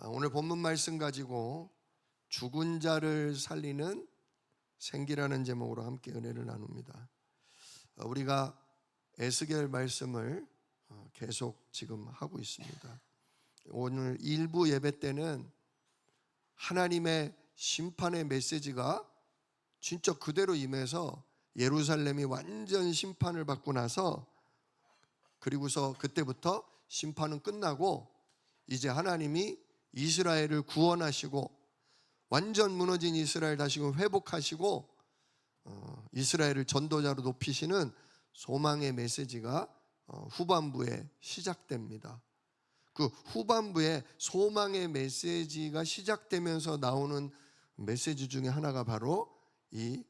오늘 본문 말씀 가지고 죽은 자를 살리는 생기라는 제목으로 함께 은혜를 나눕니다. 우리가 에스겔 말씀을 계속 지금 하고 있습니다. 오늘 일부 예배 때는 하나님의 심판의 메시지가 진짜 그대로 임해서 예루살렘이 완전 심판을 받고 나서, 그리고서 그때부터 심판은 끝나고 이제 하나님이 이스라엘을 구원하시고 완전 무너진 이스라엘 다시금 회복하시고 이스라엘을 전도자로 높이시는 소망의 메시지가 후반부에 시작됩니다. 그 후반부에 소망의 메시지가 시작되면서 나오는 메시지 중에 하나가 바로 이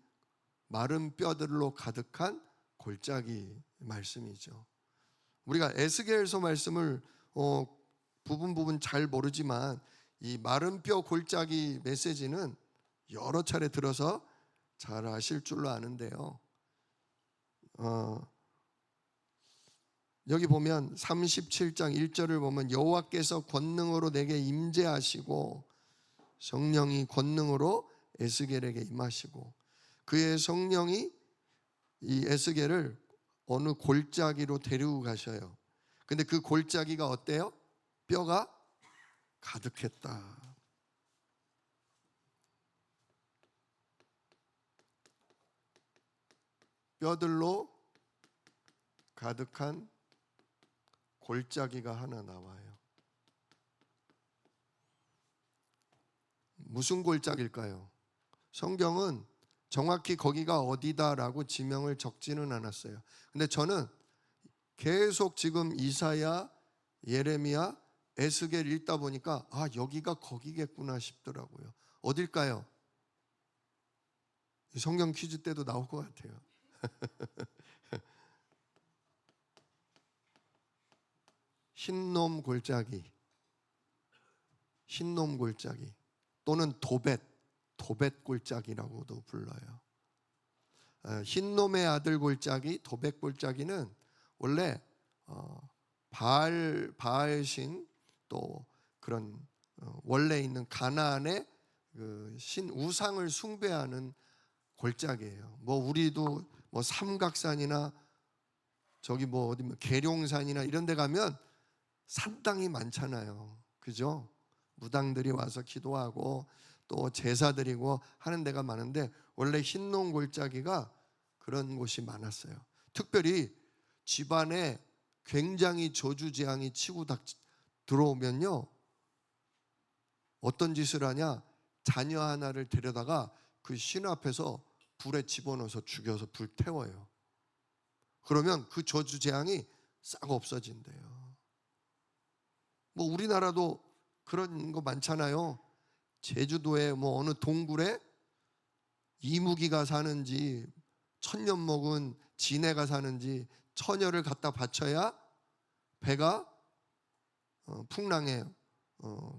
마른 뼈들로 가득한 골짜기 말씀이죠. 우리가 에스겔서 말씀을 부분 잘 모르지만 이 마른 뼈 골짜기 메시지는 여러 차례 들어서 잘 아실 줄로 아는데요. 여기 보면 37장 1절을 보면 여호와께서 권능으로 내게 임재하시고 성령이 권능으로 에스겔에게 임하시고 그의 성령이 이 에스겔을 어느 골짜기로 데리고 가셔요. 근데 그 골짜기가 어때요? 뼈가 가득했다. 뼈들로 가득한 골짜기가 하나 나와요. 무슨 골짜기일까요? 성경은 정확히 거기가 어디다라고 지명을 적지는 않았어요. 근데 저는 계속 지금 이사야, 예레미야, 에스겔 읽다 보니까 여기가 거기겠구나 싶더라고요. 어딜까요? 성경 퀴즈 때도 나올 것 같아요. 흰놈 골짜기, 흰놈 골짜기 또는 도벳 골짜기라고도 불러요. 흰놈의 아들 골짜기, 도벳 골짜기는 원래 바알신 또 그런 원래 있는 가나안의 그 신 우상을 숭배하는 골짜기예요. 우리도 삼각산이나 저기 어디 계룡산이나 이런 데 가면 산당이 많잖아요. 그죠? 무당들이 와서 기도하고 또 제사 드리고 하는 데가 많은데 원래 흰놈 골짜기가 그런 곳이 많았어요. 특별히 집안에 굉장히 저주재앙이 치고 들어오면요, 어떤 짓을 하냐, 자녀 하나를 데려다가 그 신 앞에서 불에 집어넣어서 죽여서 불태워요. 그러면 그 저주재앙이 싹 없어진대요. 우리나라도 그런 거 많잖아요. 제주도에 어느 동굴에 이무기가 사는지 천년 먹은 지네가 사는지 처녀를 갖다 바쳐야 배가 풍랑에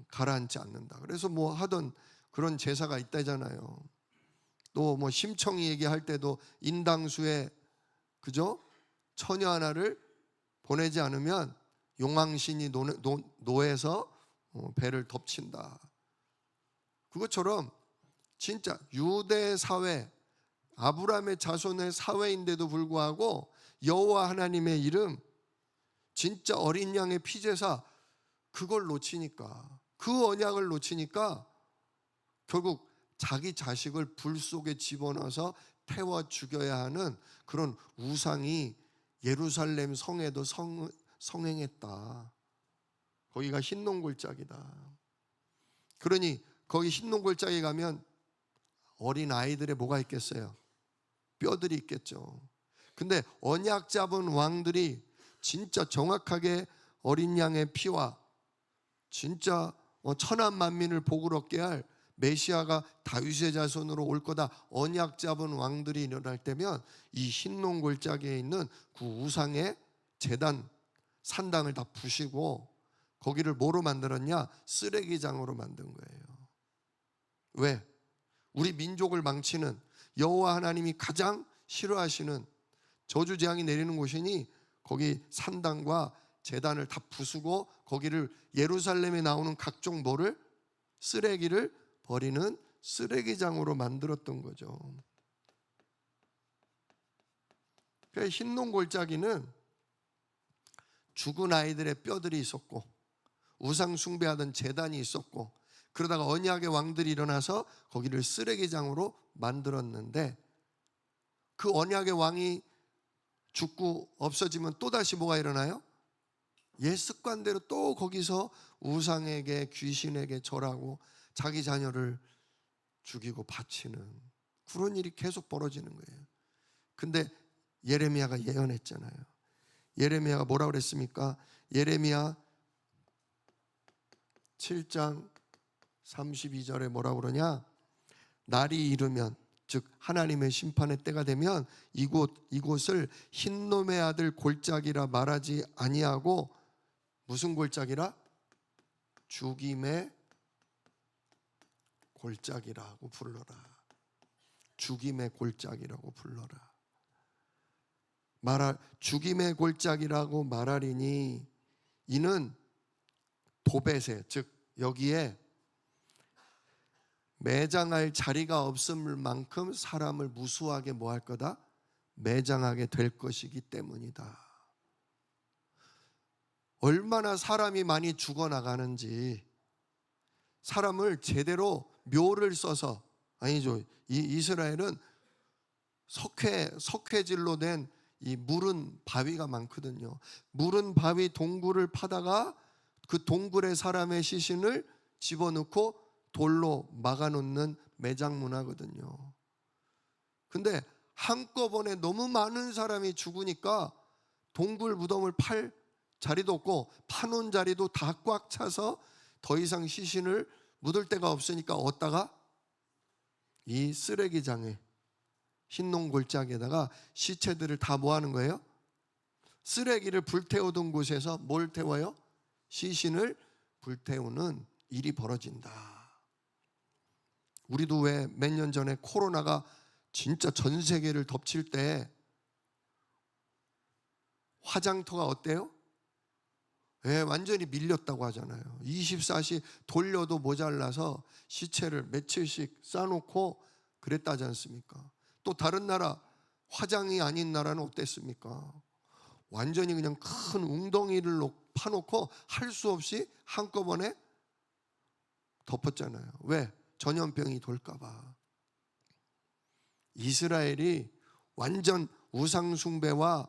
가라앉지 않는다. 그래서 하던 그런 제사가 있다잖아요. 또 심청이 얘기할 때도 인당수에 그죠? 처녀 하나를 보내지 않으면 용왕신이 노해서 배를 덮친다. 그것처럼 진짜 유대 사회, 아브라함의 자손의 사회인데도 불구하고 여호와 하나님의 이름, 진짜 어린 양의 피제사, 그걸 놓치니까, 그 언약을 놓치니까 결국 자기 자식을 불 속에 집어넣어서 태워 죽여야 하는 그런 우상이 예루살렘 성에도 성행했다. 거기가 흰놈 골짜기다. 그러니 거기 흰놈 골짜기 가면 어린 아이들의 뭐가 있겠어요? 뼈들이 있겠죠. 근데 언약 잡은 왕들이 진짜 정확하게 어린 양의 피와 진짜 천한 만민을 복을 얻게 할 메시아가 다윗의 자손으로 올 거다 언약 잡은 왕들이 일어날 때면 이 흰놈 골짜기에 있는 그 우상의 제단 산당을 다 부시고 거기를 뭐로 만들었냐? 쓰레기장으로 만든 거예요. 왜? 우리 민족을 망치는 여호와 하나님이 가장 싫어하시는 저주재앙이 내리는 곳이니 거기 산당과 제단을 다 부수고 거기를 예루살렘에 나오는 각종 뭐를 쓰레기를 버리는 쓰레기장으로 만들었던 거죠. 그러니까 흰농 골짜기는 죽은 아이들의 뼈들이 있었고 우상 숭배하던 제단이 있었고 그러다가 언약의 왕들이 일어나서 거기를 쓰레기장으로 만들었는데 그 언약의 왕이 죽고 없어지면 또다시 뭐가 일어나요? 옛 습관대로 또 거기서 우상에게 귀신에게 절하고 자기 자녀를 죽이고 바치는 그런 일이 계속 벌어지는 거예요. 근데 예레미야가 예언했잖아요. 예레미야가 뭐라고 그랬습니까? 예레미야 7장 32절에 뭐라고 그러냐? 날이 이르면 즉 하나님의 심판의 때가 되면 이곳을 흰놈의 아들 골짜기라 말하지 아니하고 무슨 골짜기라? 죽임의 골짜기라고 불러라. 죽임의 골짜기라고 불러라. 죽임의 골짜기라고 말하리니 이는 도벳에 즉 여기에 매장할 자리가 없을 만큼 사람을 무수하게 뭐 할 거다? 매장하게 될 것이기 때문이다. 얼마나 사람이 많이 죽어나가는지 사람을 제대로 묘를 써서 아니죠. 이스라엘은 석회질로 된 이 물은 바위가 많거든요. 물은 바위 동굴을 파다가 그 동굴에 사람의 시신을 집어넣고 돌로 막아놓는 매장 문화거든요. 근데 한꺼번에 너무 많은 사람이 죽으니까 동굴 무덤을 팔 자리도 없고 파놓은 자리도 다 꽉 차서 더 이상 시신을 묻을 데가 없으니까 어디다가 이 쓰레기장에 흰농 골짜기에다가 시체들을 다 뭐 하는 거예요? 쓰레기를 불태우던 곳에서 뭘 태워요? 시신을 불태우는 일이 벌어진다. 우리도 왜 몇 년 전에 코로나가 진짜 전 세계를 덮칠 때 화장터가 어때요? 예, 완전히 밀렸다고 하잖아요. 24시 돌려도 모자라서 시체를 며칠씩 싸놓고 그랬다지 않습니까? 또 다른 나라 화장이 아닌 나라는 어땠습니까? 완전히 그냥 큰 웅덩이를 파놓고 할 수 없이 한꺼번에 덮었잖아요. 왜? 전염병이 돌까 봐. 이스라엘이 완전 우상 숭배와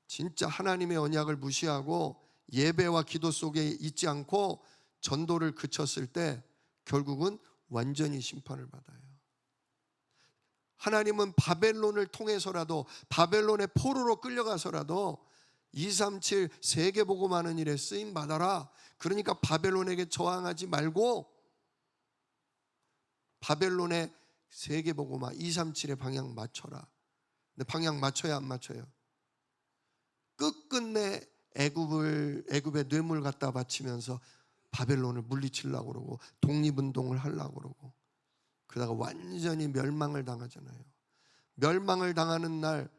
진짜 하나님의 언약을 무시하고 예배와 기도 속에 있지 않고 전도를 그쳤을 때 결국은 완전히 심판을 받아요. 하나님은 바벨론을 통해서라도 바벨론의 포로로 끌려가서라도 237 세계복음하는 일에 쓰임 받아라. 그러니까 바벨론에게 저항하지 말고 바벨론의 세계복음화 237의 방향 맞춰라. 근데 방향 맞춰야 안 맞춰요? 끝끝내 애굽의 뇌물 갖다 바치면서 바벨론을 물리치려고 그러고 독립운동을 하려고 그러고 그러다가 완전히 멸망을 당하잖아요. 멸망을 당하는 날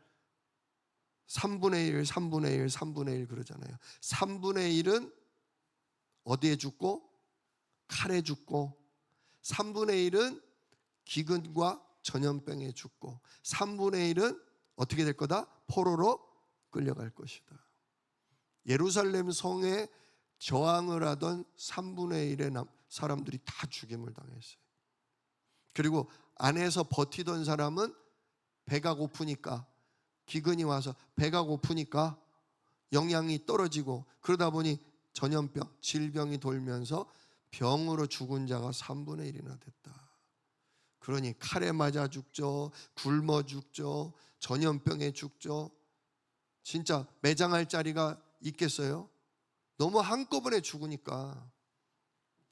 3분의 1, 3분의 1, 3분의 1 그러잖아요. 3분의 1은 어디에 죽고? 칼에 죽고 3분의 1은 기근과 전염병에 죽고 3분의 1은 어떻게 될 거다? 포로로 끌려갈 것이다. 예루살렘 성에 저항을 하던 3분의 1의 사람들이 다 죽임을 당했어요. 그리고 안에서 버티던 사람은 배가 고프니까 기근이 와서 배가 고프니까 영양이 떨어지고 그러다 보니 전염병, 질병이 돌면서 병으로 죽은 자가 3분의 1이나 됐다. 그러니 칼에 맞아 죽죠. 굶어 죽죠. 전염병에 죽죠. 진짜 매장할 자리가 있겠어요? 너무 한꺼번에 죽으니까.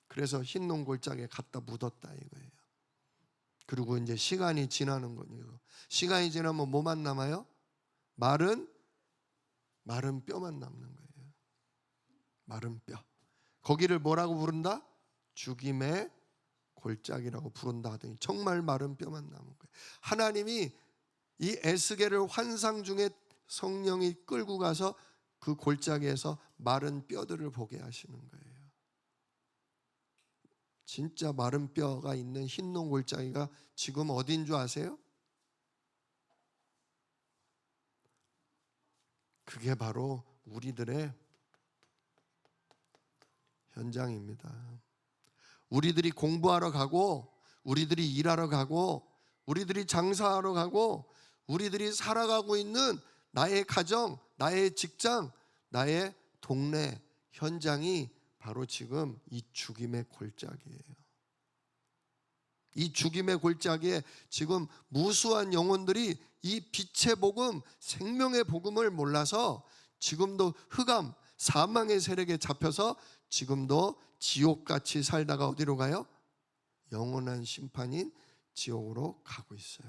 그래서 흰농 골짜기에 갖다 묻었다 이거예요. 그리고 이제 시간이 지나는 거예요. 시간이 지나면 뭐만 남아요? 마른 뼈만 남는 거예요. 마른 뼈. 거기를 뭐라고 부른다? 죽임의 골짜기라고 부른다 하더니 정말 마른 뼈만 남은 거예요. 하나님이 이 에스겔을 환상 중에 성령이 끌고 가서 그 골짜기에서 마른 뼈들을 보게 하시는 거예요. 진짜 마른 뼈가 있는 흰농 골짜기가 지금 어딘 줄 아세요? 그게 바로 우리들의 현장입니다. 우리들이 공부하러 가고, 우리들이 일하러 가고, 우리들이 장사하러 가고, 우리들이 살아가고 있는 나의 가정, 나의 직장, 나의 동네 현장이 바로 지금 이 죽임의 골짜기예요. 이 죽임의 골짜기에 지금 무수한 영혼들이 이 빛의 복음, 생명의 복음을 몰라서 지금도 흑암, 사망의 세력에 잡혀서 지금도 지옥같이 살다가 어디로 가요? 영원한 심판인 지옥으로 가고 있어요.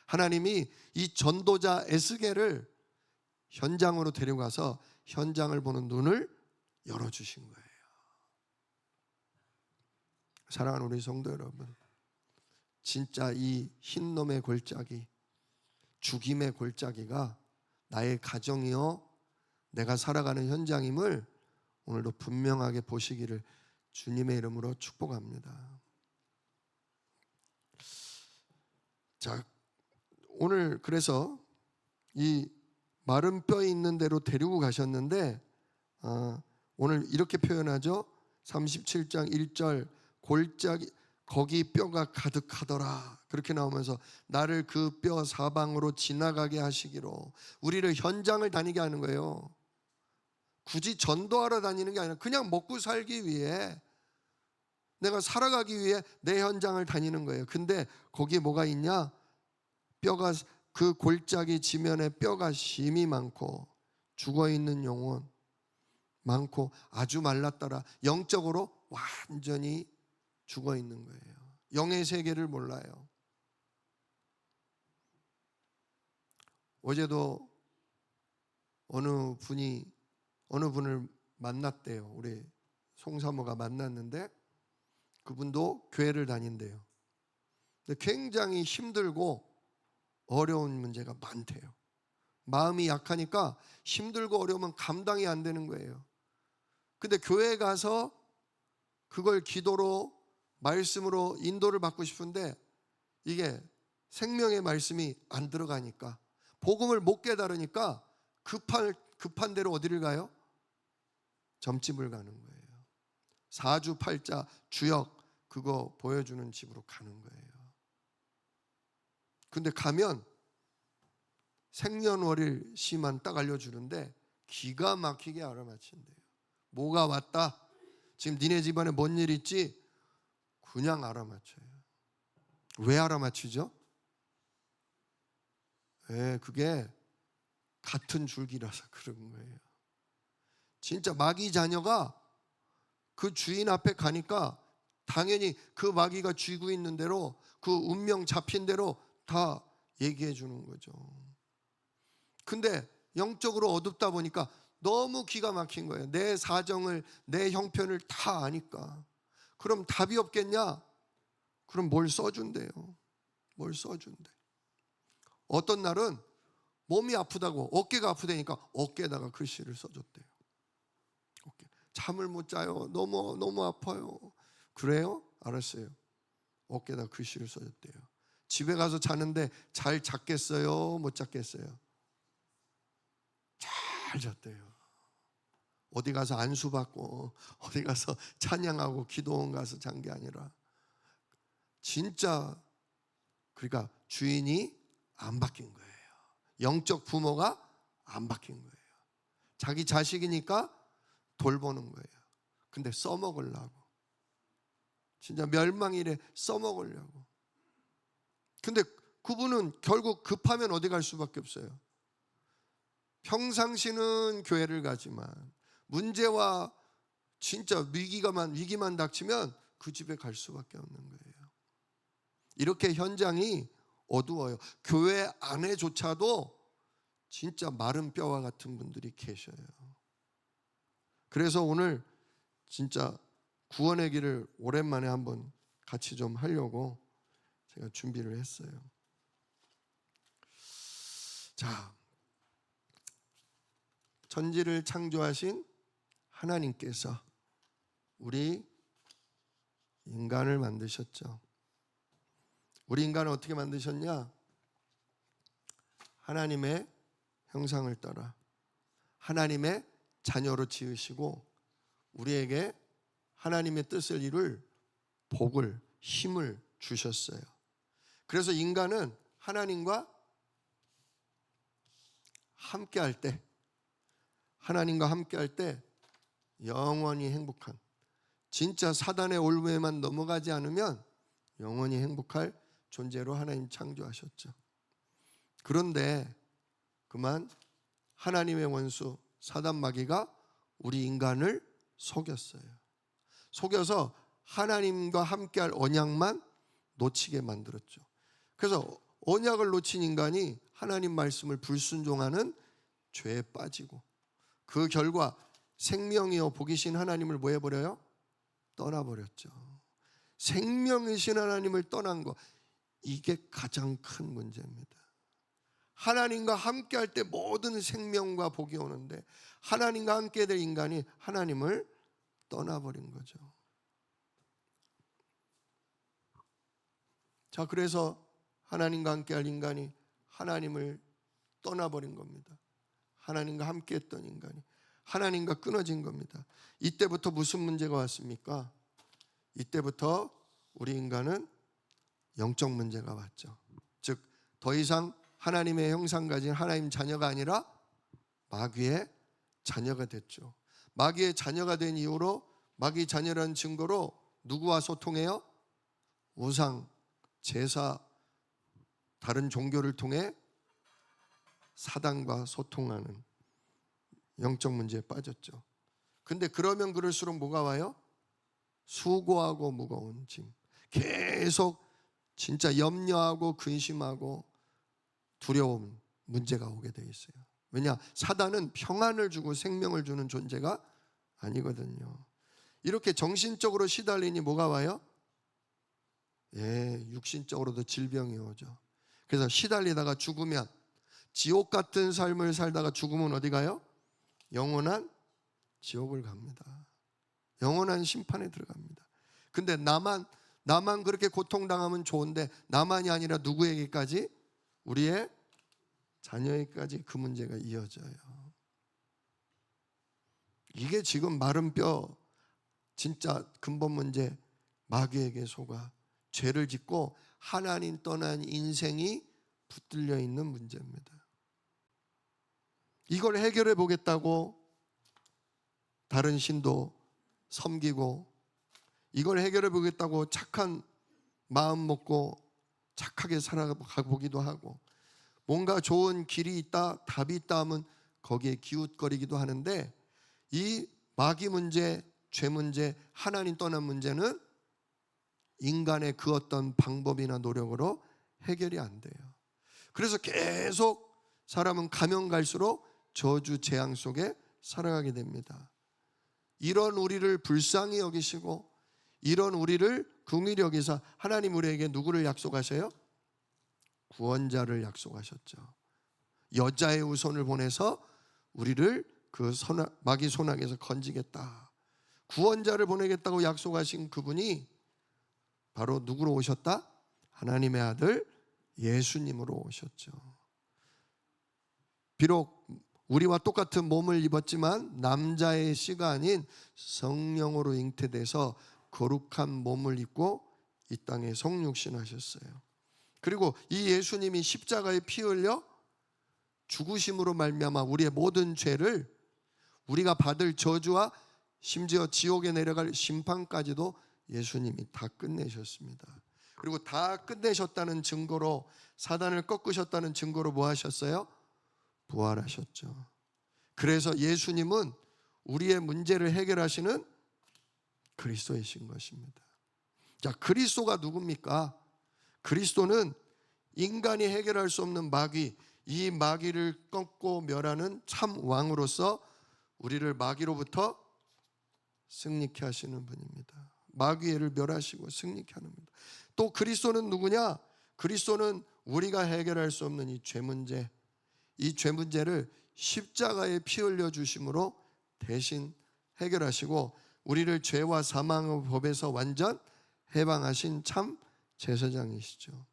하나님이 이 전도자 에스겔을 현장으로 데려가서 현장을 보는 눈을 열어주신 거예요. 사랑하는 우리 성도 여러분, 진짜 이 흰놈의 골짜기, 죽임의 골짜기가 나의 가정이요 내가 살아가는 현장임을 오늘도 분명하게 보시기를 주님의 이름으로 축복합니다. 자, 오늘 그래서 이 마른 뼈 있는 데로 데리고 가셨는데 오늘 이렇게 표현하죠. 37장 1절 골짜기 거기 뼈가 가득하더라 그렇게 나오면서 나를 그 뼈 사방으로 지나가게 하시기로, 우리를 현장을 다니게 하는 거예요. 굳이 전도하러 다니는 게 아니라 그냥 먹고 살기 위해, 내가 살아가기 위해 내 현장을 다니는 거예요. 근데 거기에 뭐가 있냐? 뼈가, 그 골짜기 지면에 뼈가 심이 많고 죽어있는 영혼 많고 아주 말랐더라. 영적으로 완전히 죽어있는 거예요. 영의 세계를 몰라요. 어제도 어느 분을 만났대요. 우리 송사모가 만났는데 그분도 교회를 다닌대요. 근데 굉장히 힘들고 어려운 문제가 많대요. 마음이 약하니까 힘들고 어려우면 감당이 안 되는 거예요. 근데 교회에 가서 그걸 기도로 말씀으로 인도를 받고 싶은데 이게 생명의 말씀이 안 들어가니까, 복음을 못 깨달으니까 급한 대로 어디를 가요? 점집을 가는 거예요. 사주팔자 주역 그거 보여주는 집으로 가는 거예요. 근데 가면 생년월일 시만 딱 알려주는데 기가 막히게 알아맞힌대요. 뭐가 왔다, 지금 니네 집안에 뭔 일 있지? 그냥 알아맞혀요. 왜 알아맞히죠? 그게 같은 줄기라서 그런 거예요. 진짜 마귀 자녀가 그 주인 앞에 가니까 당연히 그 마귀가 쥐고 있는 대로, 그 운명 잡힌 대로 다 얘기해 주는 거죠. 근데 영적으로 어둡다 보니까 너무 기가 막힌 거예요. 내 사정을, 내 형편을 다 아니까. 그럼 답이 없겠냐? 그럼 뭘 써준대요. 뭘 써준대. 어떤 날은 몸이 아프다고, 어깨가 아프다니까 어깨에다가 글씨를 써줬대요. 잠을 못 자요. 너무 아파요. 그래요? 알았어요. 어깨에다 글씨를 써줬대요. 집에 가서 자는데 잘 잤겠어요? 못 잤겠어요? 잘 잤대요. 어디 가서 안수받고 어디 가서 찬양하고 기도원 가서 잔 게 아니라, 진짜 그러니까 주인이 안 바뀐 거예요. 영적 부모가 안 바뀐 거예요. 자기 자식이니까 돌보는 거예요. 근데 써먹으려고, 진짜 멸망일에 써먹으려고. 근데 그분은 결국 급하면 어디 갈 수밖에 없어요. 평상시는 교회를 가지만 문제와 진짜 위기만 닥치면 그 집에 갈 수밖에 없는 거예요. 이렇게 현장이 어두워요. 교회 안에조차도 진짜 마른 뼈와 같은 분들이 계셔요. 그래서 오늘 진짜 구원의 길을 오랜만에 한번 같이 좀 하려고 제가 준비를 했어요. 자, 천지를 창조하신 하나님께서 우리 인간을 만드셨죠. 우리 인간을 어떻게 만드셨냐? 하나님의 형상을 따라 하나님의 자녀로 지으시고 우리에게 하나님의 뜻을 이룰 복을, 힘을 주셨어요. 그래서 인간은 하나님과 함께할 때, 하나님과 함께할 때 영원히 행복한, 진짜 사단의 올무에만 넘어가지 않으면 영원히 행복할 존재로 하나님 창조하셨죠. 그런데 그만 하나님의 원수 사단 마귀가 우리 인간을 속였어요. 속여서 하나님과 함께할 언약만 놓치게 만들었죠. 그래서 언약을 놓친 인간이 하나님 말씀을 불순종하는 죄에 빠지고 그 결과 생명이여 복이신 하나님을 뭐 해버려요? 떠나버렸죠. 생명이신 하나님을 떠난 거, 이게 가장 큰 문제입니다. 하나님과 함께할 때 모든 생명과 복이 오는데 하나님과 함께 될 인간이 하나님을 떠나버린 거죠. 자, 그래서 하나님과 함께할 인간이 하나님을 떠나버린 겁니다. 하나님과 함께했던 인간이 하나님과 끊어진 겁니다. 이때부터 무슨 문제가 왔습니까? 이때부터 우리 인간은 영적 문제가 왔죠. 즉, 더 이상 하나님의 형상 가진 하나님 자녀가 아니라 마귀의 자녀가 됐죠. 마귀의 자녀가 된 이후로 마귀 자녀라는 증거로 누구와 소통해요? 우상, 제사, 다른 종교를 통해 사단과 소통하는 영적 문제에 빠졌죠. 근데 그러면 그럴수록 뭐가 와요? 수고하고 무거운 짐. 계속 진짜 염려하고 근심하고 두려움, 문제가 오게 돼 있어요. 왜냐? 사단은 평안을 주고 생명을 주는 존재가 아니거든요. 이렇게 정신적으로 시달리니 뭐가 와요? 육신적으로도 질병이 오죠. 그래서 시달리다가 죽으면, 지옥 같은 삶을 살다가 죽으면 어디 가요? 영원한 지옥을 갑니다. 영원한 심판에 들어갑니다. 근데 나만 그렇게 고통당하면 좋은데 나만이 아니라 누구에게까지? 우리의 자녀에게까지 그 문제가 이어져요. 이게 지금 마른 뼈 진짜 근본 문제, 마귀에게 속아 죄를 짓고 하나님 떠난 인생이 붙들려 있는 문제입니다. 이걸 해결해 보겠다고 다른 신도 섬기고, 이걸 해결해 보겠다고 착한 마음 먹고 착하게 살아보기도 하고, 뭔가 좋은 길이 있다, 답이 있다 하면 거기에 기웃거리기도 하는데, 이 마귀 문제, 죄 문제, 하나님 떠난 문제는 인간의 그 어떤 방법이나 노력으로 해결이 안 돼요. 그래서 계속 사람은 가면 갈수록 저주 재앙 속에 살아가게 됩니다. 이런 우리를 불쌍히 여기시고 이런 우리를 긍휼히 여기사 하나님 우리에게 누구를 약속하셔요? 구원자를 약속하셨죠. 여자의 후손을 보내서 우리를 그 마귀 손아귀에서 건지겠다, 구원자를 보내겠다고 약속하신 그분이 바로 누구로 오셨다? 하나님의 아들 예수님으로 오셨죠. 비록 우리와 똑같은 몸을 입었지만 남자의 씨가 아닌 성령으로 잉태돼서 거룩한 몸을 입고 이 땅에 성육신하셨어요. 그리고 이 예수님이 십자가에 피 흘려 죽으심으로 말미암아 우리의 모든 죄를, 우리가 받을 저주와 심지어 지옥에 내려갈 심판까지도 예수님이 다 끝내셨습니다. 그리고 다 끝내셨다는 증거로, 사단을 꺾으셨다는 증거로 뭐 하셨어요? 부활하셨죠. 그래서 예수님은 우리의 문제를 해결하시는 그리스도이신 것입니다. 자, 그리스도가 누굽니까? 그리스도는 인간이 해결할 수 없는 마귀, 이 마귀를 꺾고 멸하는 참 왕으로서 우리를 마귀로부터 승리케 하시는 분입니다. 마귀를 멸하시고 승리케 하는 분입니다. 또 그리스도는 누구냐? 그리스도는 우리가 해결할 수 없는 이 죄 문제, 이 죄 문제를 십자가에 피 흘려 주심으로 대신 해결하시고 우리를 죄와 사망의 법에서 완전 해방하신 참 제사장이시죠.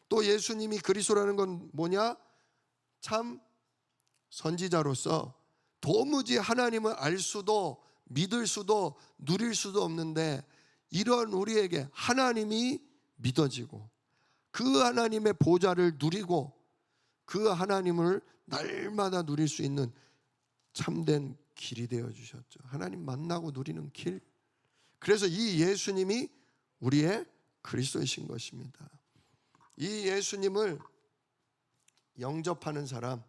또 예수님이 그리스도라는 건 뭐냐? 참 선지자로서 도무지 하나님을 알 수도 믿을 수도 누릴 수도 없는데 이런 우리에게 하나님이 믿어지고 그 하나님의 보좌를 누리고 그 하나님을 날마다 누릴 수 있는 참된 길이 되어 주셨죠. 하나님 만나고 누리는 길. 그래서 이 예수님이 우리의 그리스도이신 것입니다. 이 예수님을 영접하는 사람,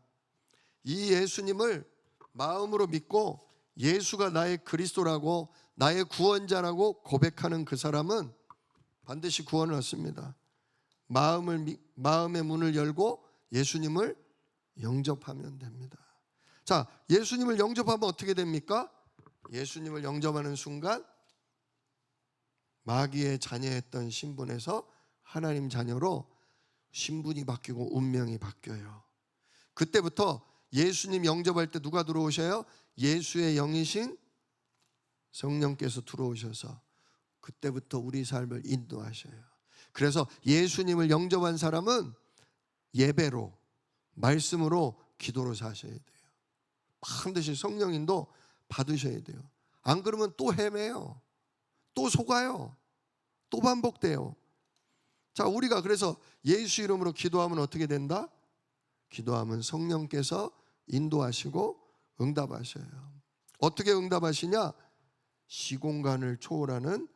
이 예수님을 마음으로 믿고 예수가 나의 그리스도라고 나의 구원자라고 고백하는 그 사람은 반드시 구원을 얻습니다. 마음의 문을 열고 예수님을 영접하면 됩니다. 자, 예수님을 영접하면 어떻게 됩니까? 예수님을 영접하는 순간 마귀의 자녀였던 신분에서 하나님 자녀로 신분이 바뀌고 운명이 바뀌어요. 그때부터 예수님 영접할 때 누가 들어오셔요? 예수의 영이신 성령께서 들어오셔서 그때부터 우리 삶을 인도하셔요. 그래서 예수님을 영접한 사람은 예배로, 말씀으로, 기도로 사셔야 돼요. 반드시 성령 인도 받으셔야 돼요. 안 그러면 또 헤매요. 또 속아요. 또 반복돼요. 자, 우리가 그래서 예수 이름으로 기도하면 어떻게 된다? 기도하면 성령께서 인도하시고 응답하셔요. 어떻게 응답하시냐? 시공간을 초월하는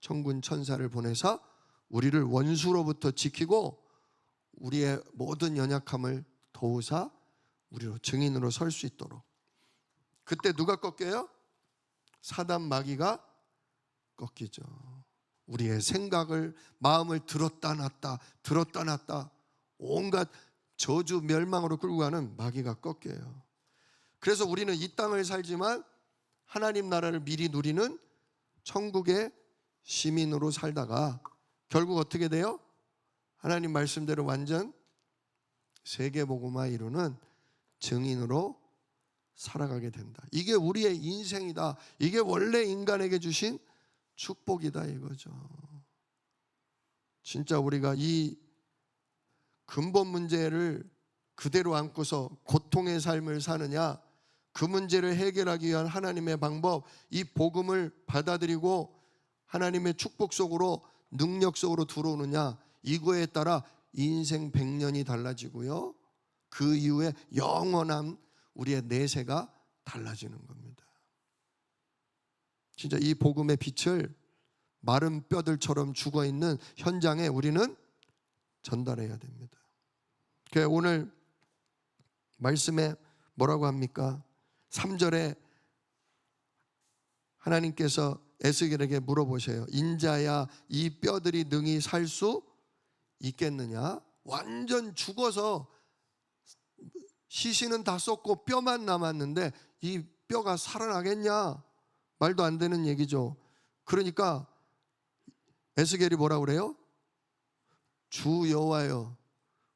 천군 천사를 보내서 우리를 원수로부터 지키고 우리의 모든 연약함을 도우사 우리로 증인으로 설 수 있도록. 그때 누가 꺾여요? 사단 마귀가 꺾이죠. 우리의 생각을, 마음을 들었다 놨다 온갖 저주 멸망으로 끌고 가는 마귀가 꺾여요. 그래서 우리는 이 땅을 살지만 하나님 나라를 미리 누리는 천국의 시민으로 살다가 결국 어떻게 돼요? 하나님 말씀대로 완전 세계복음화 이루는 증인으로 살아가게 된다. 이게 우리의 인생이다. 이게 원래 인간에게 주신 축복이다 이거죠. 진짜 우리가 이 근본 문제를 그대로 안고서 고통의 삶을 사느냐, 그 문제를 해결하기 위한 하나님의 방법, 이 복음을 받아들이고 하나님의 축복 속으로 능력 속으로 들어오느냐, 이거에 따라 인생 100년이 달라지고요, 그 이후에 영원한 우리의 내세가 달라지는 겁니다. 진짜 이 복음의 빛을 마른 뼈들처럼 죽어있는 현장에 우리는 전달해야 됩니다. 그래서 오늘 말씀에 뭐라고 합니까? 3절에 하나님께서 에스겔에게 물어보셔요. 인자야, 이 뼈들이 능히 살 수 있겠느냐? 완전 죽어서 시신은 다 썩고 뼈만 남았는데 이 뼈가 살아나겠냐? 말도 안 되는 얘기죠. 그러니까 에스겔이 뭐라고 그래요? 주 여호와여.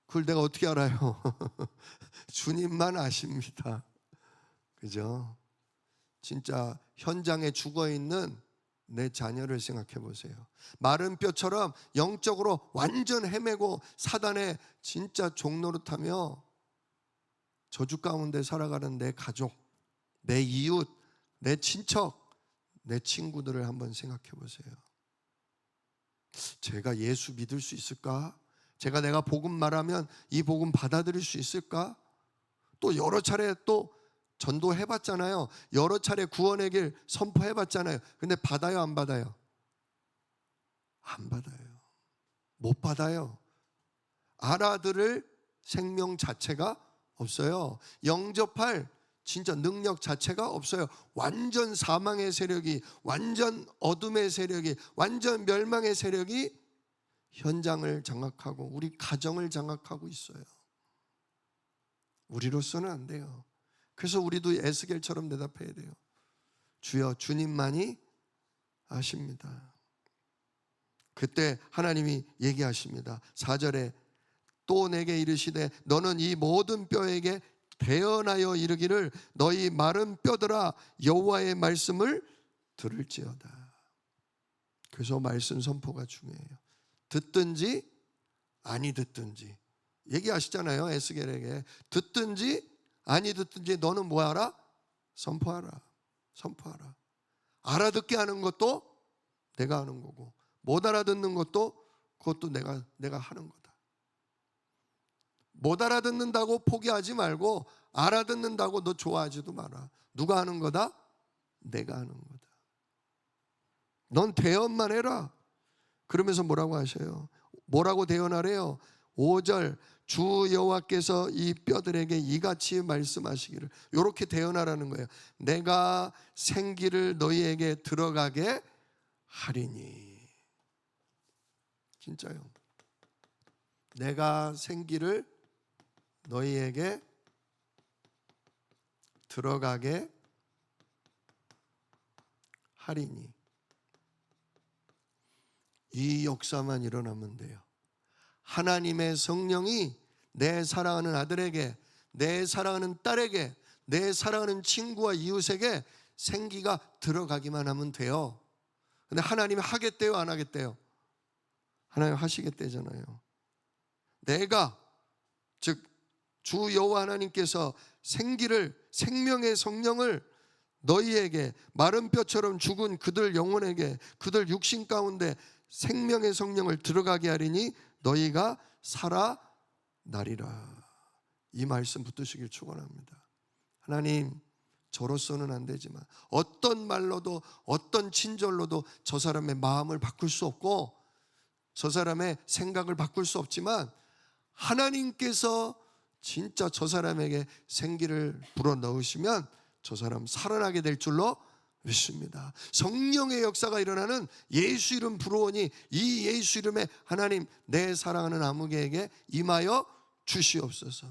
그걸 내가 어떻게 알아요? 주님만 아십니다. 그죠? 진짜 현장에 죽어있는 내 자녀를 생각해 보세요. 마른 뼈처럼 영적으로 완전 헤매고 사단의 진짜 종노릇하며 저주 가운데 살아가는 내 가족, 내 이웃, 내 친척, 내 친구들을 한번 생각해 보세요. 제가 예수 믿을 수 있을까? 내가 복음 말하면 이 복음 받아들일 수 있을까? 또 여러 차례 또 전도해 봤잖아요. 여러 차례 구원의 길 선포해 봤잖아요. 근데 받아요, 안 받아요? 안 받아요. 못 받아요. 알아들을 생명 자체가 없어요. 영접할 진짜 능력 자체가 없어요. 완전 사망의 세력이, 완전 어둠의 세력이, 완전 멸망의 세력이 현장을 장악하고 우리 가정을 장악하고 있어요. 우리로서는 안 돼요. 그래서 우리도 에스겔처럼 대답해야 돼요. 주여, 주님만이 아십니다. 그때 하나님이 얘기하십니다. 4절에 또 내게 이르시되 너는 이 모든 뼈에게 대언하여 이르기를 너희 마른 뼈들아 여호와의 말씀을 들을지어다. 그래서 말씀 선포가 중요해요. 듣든지 아니 듣든지 얘기하시잖아요. 에스겔에게 듣든지 아니 듣든지 너는 뭐하라? 선포하라. 선포하라. 알아듣게 하는 것도 내가 하는 거고 못 알아듣는 것도 그것도 내가 하는 거다. 못 알아듣는다고 포기하지 말고 알아듣는다고 너 좋아하지도 마라. 누가 하는 거다? 내가 하는 거다. 넌 대언만 해라. 그러면서 뭐라고 하셔요? 뭐라고 대언하래요? 5절 주 여호와께서 이 뼈들에게 이같이 말씀하시기를, 이렇게 대언하라는 거예요. 내가 생기를 너희에게 들어가게 하리니. 진짜요. 내가 생기를 너희에게 들어가게 하리니. 이 역사만 일어나면 돼요. 하나님의 성령이 내 사랑하는 아들에게, 내 사랑하는 딸에게, 내 사랑하는 친구와 이웃에게 생기가 들어가기만 하면 돼요. 근데 하나님이 하겠대요, 안 하겠대요? 하나님 하시겠대잖아요. 내가, 즉 주 여호와 하나님께서 생명의 성령을 너희에게, 마른 뼈처럼 죽은 그들 영혼에게, 그들 육신 가운데 생명의 성령을 들어가게 하리니 너희가 살아나리라. 이 말씀 붙드시길 축원합니다. 하나님, 저로서는 안 되지만 어떤 말로도 어떤 친절로도 저 사람의 마음을 바꿀 수 없고 저 사람의 생각을 바꿀 수 없지만 하나님께서 진짜 저 사람에게 생기를 불어넣으시면 저 사람 살아나게 될 줄로 믿습니다. 성령의 역사가 일어나는 예수 이름 부르오니 이 예수 이름에 하나님 내 사랑하는 아무개에게 임하여 주시옵소서.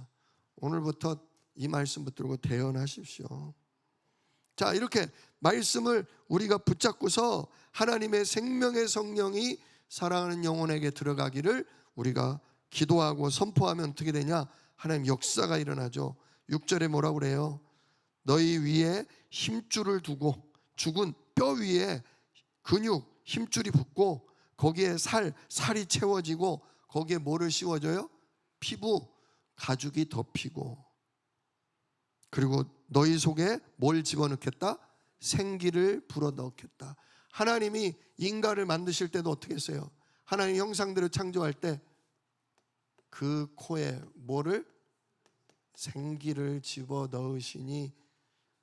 오늘부터 이 말씀 붙들고 대언하십시오. 자, 이렇게 말씀을 우리가 붙잡고서 하나님의 생명의 성령이 사랑하는 영혼에게 들어가기를 우리가 기도하고 선포하면 어떻게 되냐? 하나님 역사가 일어나죠. 6절에 뭐라고 그래요? 너희 위에 힘줄을 두고, 죽은 뼈 위에 근육, 힘줄이 붙고 거기에 살이 채워지고 거기에 뭐를 씌워줘요? 피부, 가죽이 덮이고, 그리고 너희 속에 뭘 집어넣겠다? 생기를 불어넣겠다. 하나님이 인간을 만드실 때도 어떻게 했어요? 하나님 형상대로 창조할 때 그 코에 뭐를? 생기를 집어넣으시니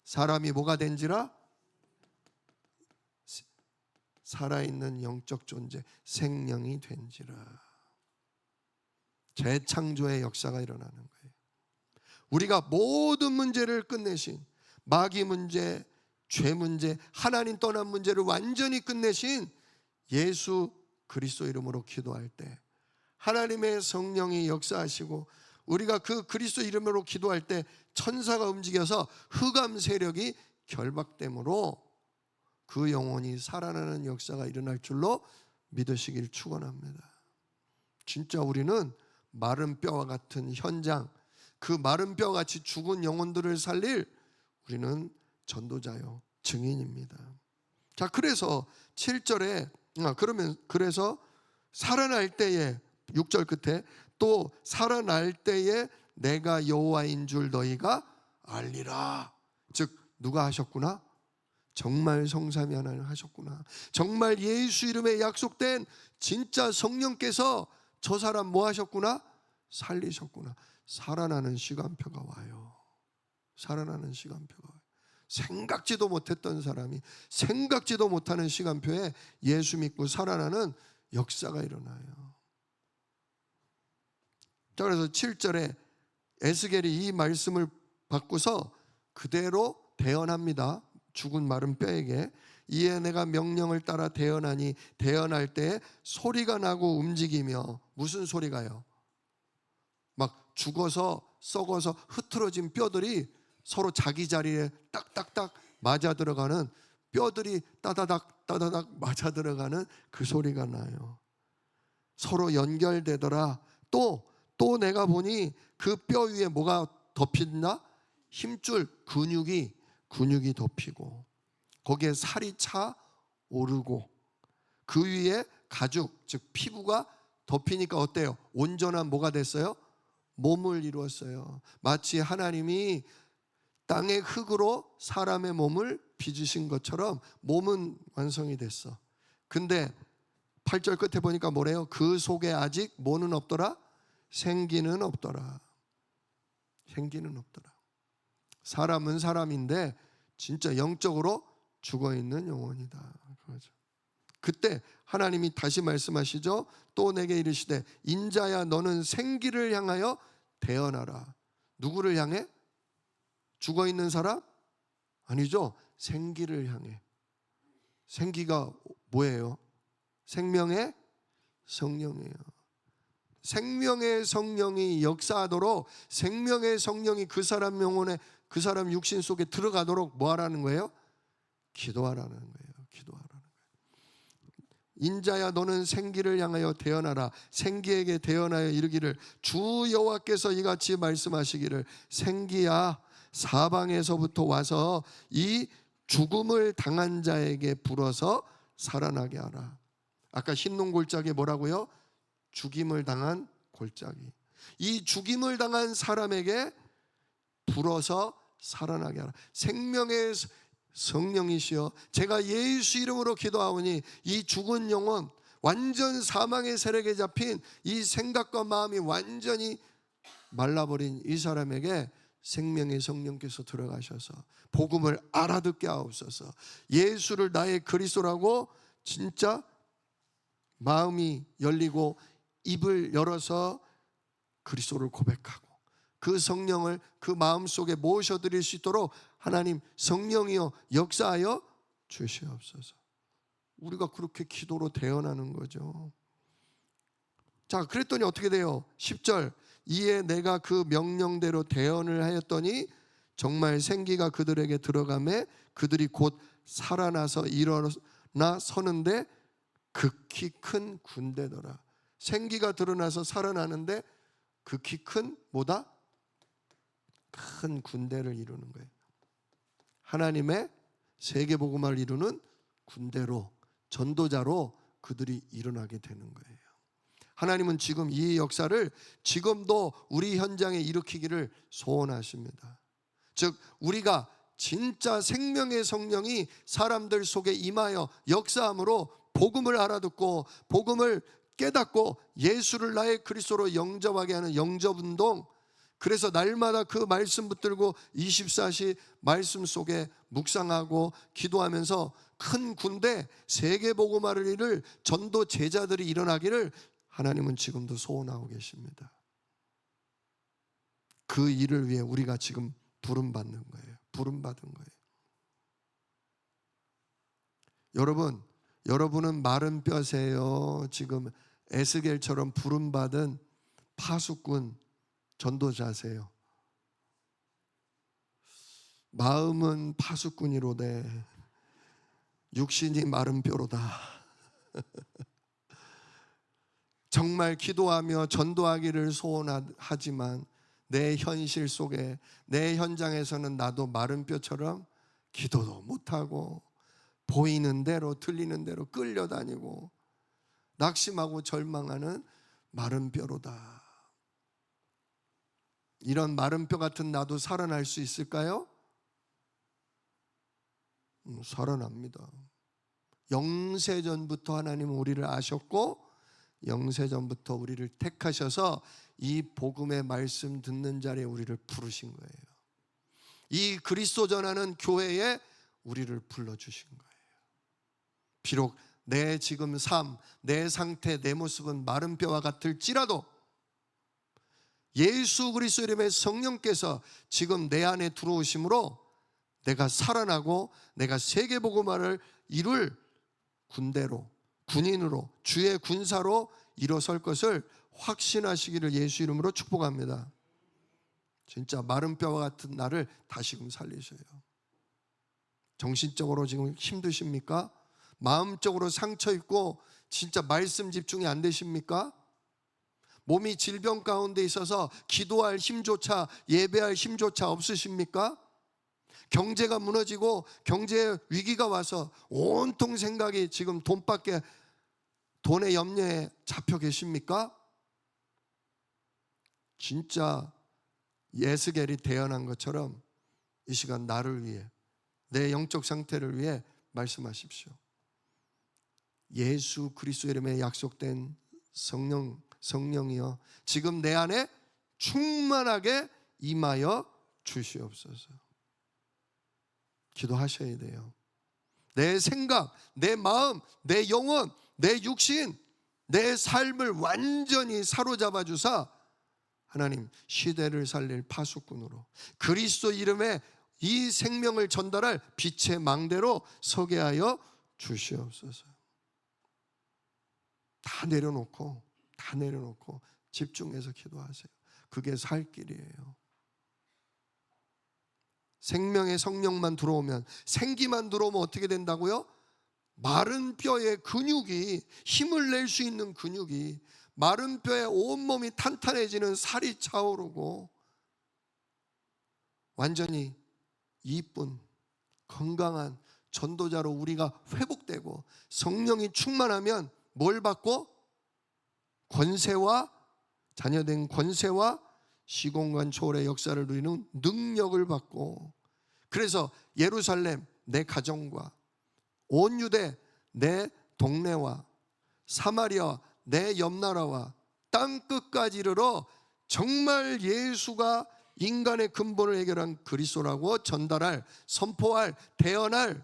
사람이 뭐가 된지라? 살아있는 영적 존재, 생명이 된지라. 재창조의 역사가 일어나는 거예요. 우리가 모든 문제를 끝내신, 마귀 문제, 죄 문제, 하나님 떠난 문제를 완전히 끝내신 예수 그리스도 이름으로 기도할 때 하나님의 성령이 역사하시고 우리가 그 그리스도 이름으로 기도할 때 천사가 움직여서 흑암 세력이 결박되므로 그 영혼이 살아나는 역사가 일어날 줄로 믿으시길 축원합니다. 진짜 우리는 마른 뼈와 같은 현장, 그 마른 뼈같이 죽은 영혼들을 살릴 우리는 전도자요, 증인입니다. 자, 그래서 7절에 그래서 살아날 때에 6절 끝에 또 살아날 때에 내가 여호와인 줄 너희가 알리라. 즉 누가 하셨구나? 정말 성삼위 하나님 하셨구나. 정말 예수 이름에 약속된 진짜 성령께서 저 사람 뭐 하셨구나? 살리셨구나. 살아나는 시간표가 와요. 살아나는 시간표가 와요. 생각지도 못했던 사람이 생각지도 못하는 시간표에 예수 믿고 살아나는 역사가 일어나요. 자, 그래서 7절에 에스겔이 이 말씀을 받고서 그대로 대언합니다. 죽은 마른 뼈에게 이에 내가 명령을 따라 대언하니 대언할 때에 소리가 나고 움직이며. 무슨 소리가요? 막 죽어서 썩어서 흐트러진 뼈들이 서로 자기 자리에 딱딱딱 맞아 들어가는, 뼈들이 따다닥 따다닥 맞아 들어가는 그 소리가 나요. 서로 연결되더라. 또 내가 보니 그 뼈 위에 뭐가 덮인다? 힘줄, 근육이 덮이고 거기에 살이 차 오르고 그 위에 가죽, 즉 피부가 덮이니까 어때요? 온전한 뭐가 됐어요? 몸을 이루었어요. 마치 하나님이 땅의 흙으로 사람의 몸을 빚으신 것처럼 몸은 완성이 됐어. 근데 8절 끝에 보니까 뭐래요? 그 속에 아직 뭐는 없더라? 생기는 없더라. 생기는 없더라. 사람은 사람인데 진짜 영적으로 죽어있는 영혼이다. 그렇죠. 그때 하나님이 다시 말씀하시죠. 또 내게 이르시되 인자야 너는 생기를 향하여 대언하라. 누구를 향해? 죽어있는 사람? 아니죠. 생기를 향해. 생기가 뭐예요? 생명의 성령이에요. 생명의 성령이 역사하도록, 생명의 성령이 그 사람 영혼에, 그 사람 육신 속에 들어가도록 뭐 하라는 거예요? 기도하라는 거예요. 기도하라는 거예요. 인자야 너는 생기를 향하여 대언하라. 생기에게 대언하여 이르기를 주 여호와께서 이같이 말씀하시기를 생기야 사방에서부터 와서 이 죽음을 당한 자에게 불어서 살아나게 하라. 아까 흰농 골짜기 뭐라고요? 죽임을 당한 골짜기. 이 죽임을 당한 사람에게 불어서 살아나게 하라. 생명의 성령이시여 제가 예수 이름으로 기도하오니 이 죽은 영혼, 완전 사망의 세력에 잡힌 이 생각과 마음이 완전히 말라버린 이 사람에게 생명의 성령께서 들어가셔서 복음을 알아듣게 하옵소서. 예수를 나의 그리스도라고 진짜 마음이 열리고 입을 열어서 그리스도를 고백하고 그 성령을 그 마음속에 모셔드릴 수 있도록 하나님 성령이여 역사하여 주시옵소서. 우리가 그렇게 기도로 대언하는 거죠. 자, 그랬더니 어떻게 돼요? 10절 이에 내가 그 명령대로 대언을 하였더니 정말 생기가 그들에게 들어가매 그들이 곧 살아나서 일어나 서는데 극히 큰 군대더라. 생기가 드러나서 살아나는데 극히 큰 뭐다? 큰 군대를 이루는 거예요. 하나님의 세계복음화를 이루는 군대로, 전도자로 그들이 일어나게 되는 거예요. 하나님은 지금 이 역사를 지금도 우리 현장에 일으키기를 소원하십니다. 즉 우리가 진짜 생명의 성령이 사람들 속에 임하여 역사함으로 복음을 알아듣고 복음을 깨닫고 예수를 나의 그리스도로 영접하게 하는 영접운동, 그래서 날마다 그 말씀 붙들고 24시 말씀 속에 묵상하고 기도하면서 큰 군대 세계복음화를 이룰 전도 제자들이 일어나기를 하나님은 지금도 소원하고 계십니다. 그 일을 위해 우리가 지금 부름받는 거예요. 부름받은 거예요. 여러분은 마른 뼈세요. 지금 에스겔처럼 부름받은 파수꾼 전도자세요. 마음은 파수꾼이로되 육신이 마른 뼈로다. 정말 기도하며 전도하기를 소원하지만 내 현실 속에 내 현장에서는 나도 마른 뼈처럼 기도도 못하고 보이는 대로 들리는 대로 끌려다니고 낙심하고 절망하는 마른 뼈로다. 이런 마른 뼈 같은 나도 살아날 수 있을까요? 살아납니다. 영세전부터 하나님은 우리를 아셨고 영세전부터 우리를 택하셔서 이 복음의 말씀 듣는 자리에 우리를 부르신 거예요. 이 그리스도 전하는 교회에 우리를 불러주신 거예요. 비록 내 지금 삶, 내 상태, 내 모습은 마른 뼈와 같을지라도 예수 그리스도 이름의 성령께서 지금 내 안에 들어오심으로 내가 살아나고 내가 세계복음화를 이룰 군대로, 군인으로, 주의 군사로 일어설 것을 확신하시기를 예수 이름으로 축복합니다. 진짜 마른 뼈와 같은 나를 다시금 살리셔요. 정신적으로 지금 힘드십니까? 마음적으로 상처 있고 진짜 말씀 집중이 안 되십니까? 몸이 질병 가운데 있어서 기도할 힘조차, 예배할 힘조차 없으십니까? 경제가 무너지고 경제 위기가 와서 온통 생각이 지금 돈밖에 돈의 염려에 잡혀 계십니까? 진짜 예스겔이 대언한 것처럼 이 시간 나를 위해, 내 영적 상태를 위해 말씀하십시오. 예수 그리스도 이름에 약속된 성령이여 지금 내 안에 충만하게 임하여 주시옵소서. 기도하셔야 돼요. 내 생각, 내 마음, 내 영혼, 내 육신, 내 삶을 완전히 사로잡아 주사 하나님 시대를 살릴 파수꾼으로 그리스도 이름에 이 생명을 전달할 빛의 망대로 서게 하여 주시옵소서. 다 내려놓고 집중해서 기도하세요. 그게 살 길이에요. 생명의 성령만 들어오면, 생기만 들어오면 어떻게 된다고요? 마른 뼈에 근육이, 힘을 낼 수 있는 근육이, 마른 뼈에 온몸이 탄탄해지는 살이 차오르고 완전히 이쁜 건강한 전도자로 우리가 회복되고, 성령이 충만하면 뭘 받고? 권세와, 자녀된 권세와 시공간 초월의 역사를 누리는 능력을 받고, 그래서 예루살렘 내 가정과 온 유대 내 동네와 사마리아 내 옆나라와 땅 끝까지 이르러 정말 예수가 인간의 근본을 해결한 그리스도라고 전달할, 선포할, 대언할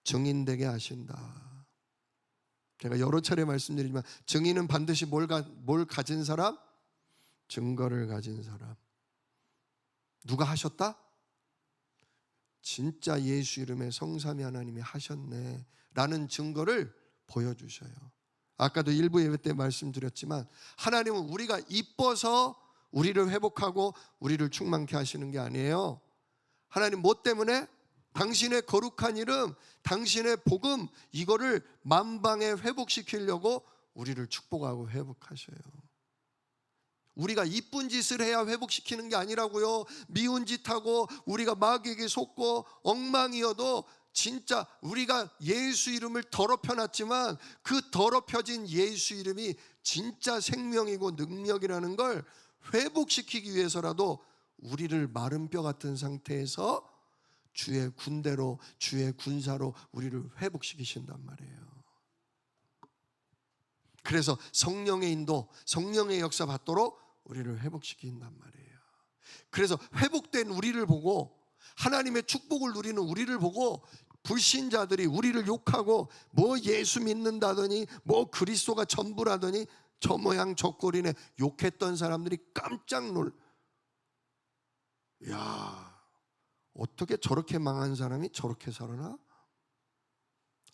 증인되게 하신다. 제가 여러 차례 말씀드리지만 증인은 반드시 뭘 가진 사람? 증거를 가진 사람. 누가 하셨다? 진짜 예수 이름의 성삼위 하나님이 하셨네 라는 증거를 보여주셔요. 아까도 일부 예배 때 말씀드렸지만 하나님은 우리가 이뻐서 우리를 회복하고 우리를 충만케 하시는 게 아니에요. 하나님 뭐 때문에? 당신의 거룩한 이름, 당신의 복음, 이거를 만방에 회복시키려고 우리를 축복하고 회복하셔요. 우리가 이쁜 짓을 해야 회복시키는 게 아니라고요. 미운 짓하고 우리가 마귀에게 속고 엉망이어도 진짜 우리가 예수 이름을 더럽혀 놨지만 그 더럽혀진 예수 이름이 진짜 생명이고 능력이라는 걸 회복시키기 위해서라도 우리를 마른 뼈 같은 상태에서 주의 군대로, 주의 군사로 우리를 회복시키신단 말이에요. 그래서 성령의 인도, 성령의 역사 받도록 우리를 회복시킨단 말이에요. 그래서 회복된 우리를 보고, 하나님의 축복을 누리는 우리를 보고 불신자들이 우리를 욕하고 뭐 예수 믿는다더니 뭐 그리스도가 전부라더니 저 모양 저 꼴이네 욕했던 사람들이 깜짝 야, 어떻게 저렇게 망한 사람이 저렇게 살아나?